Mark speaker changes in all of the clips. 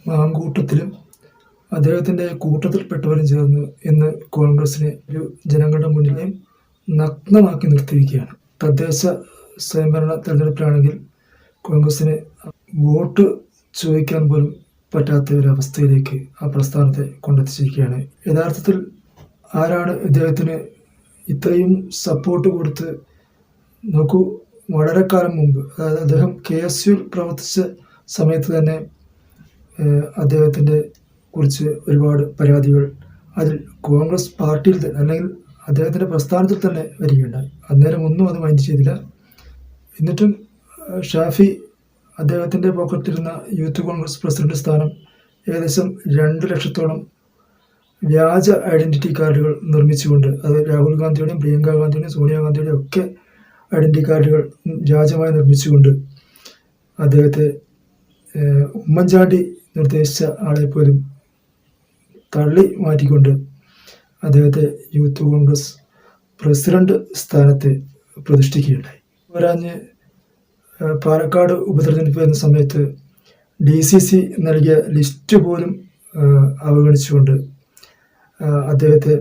Speaker 1: മാങ്കൂട്ടത്തിലും അദ്ദേഹത്തിൻ്റെ കൂട്ടത്തിൽപ്പെട്ടവരും ചേർന്ന് ഇന്ന് കോൺഗ്രസിനെ ഒരു ജനങ്ങളുടെ മുന്നിലെയും നഗ്നമാക്കി നിർത്തിയിരിക്കുകയാണ്. തദ്ദേശ സ്വയംഭരണ തെരഞ്ഞെടുപ്പിലാണെങ്കിൽ കോൺഗ്രസിന് വോട്ട് ചോദിക്കാൻ പോലും പറ്റാത്ത ഒരവസ്ഥയിലേക്ക് ആ പ്രസ്ഥാനത്തെ കൊണ്ടെത്തിച്ചിരിക്കുകയാണ്. യഥാർത്ഥത്തിൽ ആരാണ് ഇദ്ദേഹത്തിന് ഇത്രയും സപ്പോർട്ട് കൊടുത്ത്? നോക്കൂ, വളരെ കാലം മുമ്പ്, അതായത് അദ്ദേഹം KSU പ്രവർത്തിച്ച സമയത്ത് തന്നെ അദ്ദേഹത്തിൻ്റെ കുറിച്ച് ഒരുപാട് പരാതികൾ അതിൽ കോൺഗ്രസ് പാർട്ടിയിൽ തന്നെ അല്ലെങ്കിൽ അദ്ദേഹത്തിൻ്റെ പ്രസ്ഥാനത്തിൽ തന്നെ വരികയുണ്ടായി. അന്നേരം ഒന്നും അത് മൈൻഡ് ചെയ്തില്ല. എന്നിട്ടും ഷാഫി അദ്ദേഹത്തിൻ്റെ പോക്കറ്റിലിരുന്ന യൂത്ത് കോൺഗ്രസ് പ്രസിഡന്റ് സ്ഥാനം ഏകദേശം 2 ലക്ഷത്തോളം വ്യാജ ഐഡൻറ്റിറ്റി കാർഡുകൾ നിർമ്മിച്ചുകൊണ്ട്, അത് രാഹുൽ ഗാന്ധിയുടെയും പ്രിയങ്ക ഗാന്ധിയുടെയും സോണിയാഗാന്ധിയുടെയും ഒക്കെ ഐഡൻറ്റിറ്റി കാർഡുകൾ വ്യാജമായി നിർമ്മിച്ചുകൊണ്ട് അദ്ദേഹത്തെ ഉമ്മൻചാണ്ടി നിർദ്ദേശിച്ച ആളെ പോലും തള്ളി മാറ്റിക്കൊണ്ട് അദ്ദേഹത്തെ യൂത്ത് കോൺഗ്രസ് പ്രസിഡന്റ് സ്ഥാനത്ത് പ്രതിഷ്ഠിക്കുകയുണ്ടായി. പോരാഞ്ഞ് പാലക്കാട് ഉപതെരഞ്ഞെടുപ്പ് വരുന്ന സമയത്ത് DCC നൽകിയ ലിസ്റ്റ് പോലും അവഗണിച്ചുകൊണ്ട് അദ്ദേഹത്തെ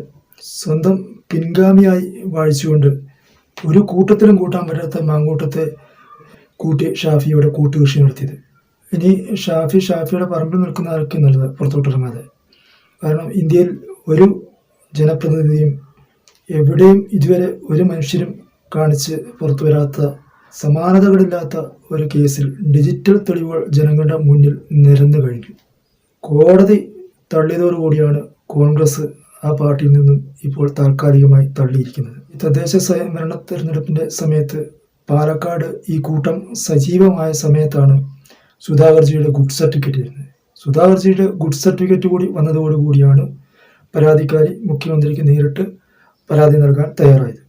Speaker 1: സ്വന്തം പിൻഗാമിയായി വാഴിച്ചുകൊണ്ട് ഒരു കൂട്ടത്തിലും കൂട്ടാൻ പറ്റാത്ത മാങ്കൂട്ടത്തെ കൂട്ടി ഷാഫിയുടെ കൂട്ടുകൃഷി നടത്തിയത്. ഇനി ഷാഫിയുടെ പറമ്പിൽ നിൽക്കുന്ന ആൾക്ക് നല്ലത് പുറത്തോട്ടിറങ്ങാതെ. കാരണം ഇന്ത്യയിൽ ഒരു ജനപ്രതിനിധിയും എവിടെയും ഇതുവരെ ഒരു മനുഷ്യരും കാണിച്ച് പുറത്തു വരാത്ത സമാനതകളില്ലാത്ത ഒരു കേസിൽ ഡിജിറ്റൽ തെളിവുകൾ ജനങ്ങളുടെ മുന്നിൽ നിരന്നു കഴിഞ്ഞു. കോടതി തള്ളിയതോടുകൂടിയാണ് കോൺഗ്രസ് ആ പാർട്ടിയിൽ നിന്നും ഇപ്പോൾ താൽക്കാലികമായി തള്ളിയിരിക്കുന്നത്. തദ്ദേശ സ്വയംഭരണ തെരഞ്ഞെടുപ്പിൻ്റെ സമയത്ത് പാലക്കാട് ഈ കൂട്ടം സജീവമായ സമയത്താണ് സുധാകർജിയുടെ ഗുഡ് സർട്ടിഫിക്കറ്റ് വരുന്നത്. സുധാകർജിയുടെ ഗുഡ് സർട്ടിഫിക്കറ്റ് കൂടി വന്നതോടുകൂടിയാണ് പരാതിക്കാരി മുഖ്യമന്ത്രിക്ക് നേരിട്ട് പരാതി നൽകാൻ തയ്യാറായത്.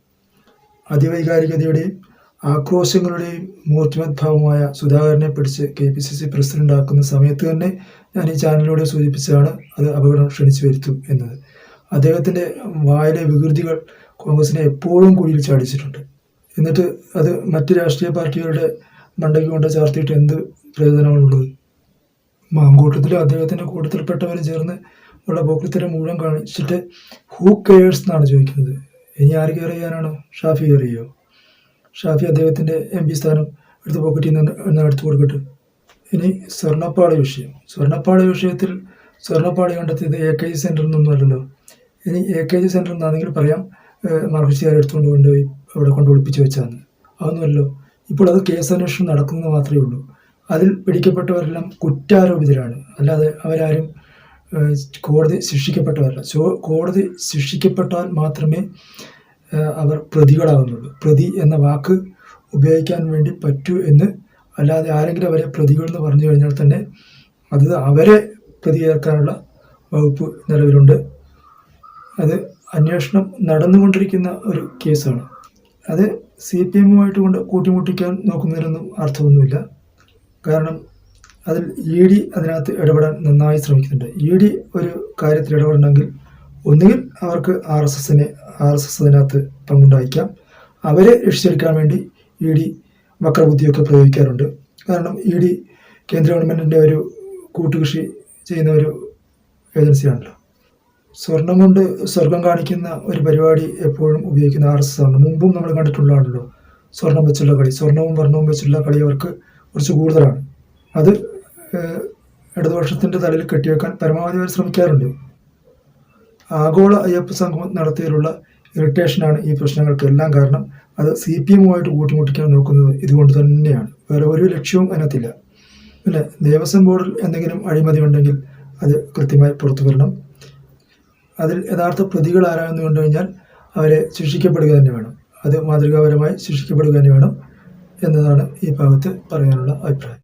Speaker 1: അതിവൈകാരികതയുടെയും ആക്രോശങ്ങളുടെയും മൂർത്തിമദ്ഭാവമായ സുധാകരനെ പിടിച്ച് KPCC പ്രസിഡന്റ് ആക്കുന്ന സമയത്ത് തന്നെ ഞാൻ ഈ ചാനലിലൂടെ സൂചിപ്പിച്ചതാണ് അത് അപകടം ക്ഷണിച്ചു വരുത്തും എന്നത്. അദ്ദേഹത്തിൻ്റെ വായിലെ വികൃതികൾ കോൺഗ്രസിനെ എപ്പോഴും കുഴിയിൽ ചാടിച്ചിട്ടുണ്ട്. എന്നിട്ട് അത് മറ്റ് രാഷ്ട്രീയ പാർട്ടികളുടെ മണ്ടയ്ക്ക് കൊണ്ട് ചാർത്തിയിട്ട് എന്ത് പ്രയോജനമാണുള്ളത്? മാങ്കൂട്ടത്തിലും അദ്ദേഹത്തിൻ്റെ കൂട്ടത്തിൽപ്പെട്ടവരും ചേർന്ന് ഉള്ള പോക്കത്തിനെ മുഴുവൻ കാണിച്ചിട്ട് ഹൂ കെയേഴ്സ് എന്നാണ് ചോദിക്കുന്നത്. ഇനി ആര് കെയർ ചെയ്യാനാണ്? ഷാഫി കെയർ ചെയ്യുമോ? ഷാഫി അദ്ദേഹത്തിൻ്റെ MP സ്ഥാനം എടുത്ത് പോക്കറ്റിൽ നിന്ന് എടുത്തു കൊടുക്കട്ടെ. ഇനി സ്വർണ്ണപ്പാളി വിഷയത്തിൽ സ്വർണ്ണപ്പാളി കണ്ടെത്തിയത് AKG സെൻറ്ററിൽ നിന്നൊന്നുമല്ലല്ലോ. ഇനി AKG സെൻറ്ററിൽ നിന്നാണെങ്കിൽ പറയാം മാർക്സിസ്റ്റുകാരെ എടുത്തുകൊണ്ട് കൊണ്ടുപോയി അവിടെ കൊണ്ട് ഒളിപ്പിച്ച് വെച്ചാന്ന്. അതൊന്നുമല്ലോ. ഇപ്പോൾ അത് കേസ് അന്വേഷണം നടക്കുന്നത് മാത്രമേ ഉള്ളൂ. അതിൽ പിടിക്കപ്പെട്ടവരെല്ലാം കുറ്റാരോപിതരാണ്, അല്ലാതെ അവരാരും കോടതി ശിക്ഷിക്കപ്പെട്ടവരല്ല. കോടതി ശിക്ഷിക്കപ്പെട്ടാൽ മാത്രമേ അവർ പ്രതികളാകുന്നുള്ളൂ. പ്രതി എന്ന വാക്ക് ഉപയോഗിക്കാൻ വേണ്ടി പറ്റൂ എന്ന്, അല്ലാതെ ആരെങ്കിലും അവരെ പ്രതികൾ എന്ന് പറഞ്ഞു കഴിഞ്ഞാൽ തന്നെ അത് അവരെ പ്രതിയാക്കാനുള്ള വകുപ്പ് നിലവിലുണ്ട്. അത് അന്വേഷണം നടന്നുകൊണ്ടിരിക്കുന്ന ഒരു കേസാണ്. അത് CPM-ഉമായിട്ട് കൊണ്ട് കൂട്ടിമുട്ടിക്കാൻ നോക്കുന്നതിനൊന്നും അർത്ഥമൊന്നുമില്ല. കാരണം അതിൽ ED അതിനകത്ത് ഇടപെടാൻ നന്നായി ശ്രമിക്കുന്നുണ്ട്. ED ഒരു കാര്യത്തിൽ ഇടപെടണമെങ്കിൽ ഒന്നുകിൽ അവർക്ക് RSS അതിനകത്ത് പങ്കുണ്ടായിരിക്കാം. അവരെ രക്ഷിച്ചെടുക്കാൻ വേണ്ടി ED വക്രബുദ്ധിയൊക്കെ പ്രയോഗിക്കാറുണ്ട്. കാരണം ED കേന്ദ്ര ഗവൺമെൻറ്റിൻ്റെ ഒരു കൂട്ടുകൃഷി ചെയ്യുന്ന ഒരു ഏജൻസിയാണല്ലോ. സ്വർണം കൊണ്ട് സ്വർഗം കാണിക്കുന്ന ഒരു പരിപാടി എപ്പോഴും ഉപയോഗിക്കുന്ന RSS ആണ്. മുമ്പും നമ്മൾ കണ്ടിട്ടുള്ളതാണല്ലോ സ്വർണം വെച്ചുള്ള കളി. സ്വർണവും വർണ്ണവും വെച്ചുള്ള കളി അവർക്ക് കുറച്ച് കൂടുതലാണ്. അത് ഇടതുപക്ഷത്തിൻ്റെ തലയിൽ കെട്ടിവെക്കാൻ പരമാവധി അവർ ശ്രമിക്കാറുണ്ട്. ആഗോള അയ്യപ്പ സംഘം നടത്തിയുള്ള ഇറിറ്റേഷനാണ് ഈ പ്രശ്നങ്ങൾക്കെല്ലാം കാരണം. അത് CPM-ഉമായിട്ട് കൂട്ടിമുട്ടിക്കാൻ നോക്കുന്നത് ഇതുകൊണ്ട് തന്നെയാണ്. വേറെ ഒരു ലക്ഷ്യവും അതിനകത്തില്ല. പിന്നെ ദേവസ്വം ബോർഡിൽ എന്തെങ്കിലും അഴിമതി ഉണ്ടെങ്കിൽ അത് കൃത്യമായി പുറത്തു വരണം. അതിൽ യഥാർത്ഥ പ്രതികൾ ആരാണെന്ന് കണ്ടു കഴിഞ്ഞാൽ അവരെ ശിക്ഷിക്കപ്പെടുക തന്നെ വേണം. അത് മാതൃകാപരമായി ശിക്ഷിക്കപ്പെടുക തന്നെ വേണം എന്നതാണ് ഈ ഭാഗത്ത് പറയാനുള്ള അഭിപ്രായം.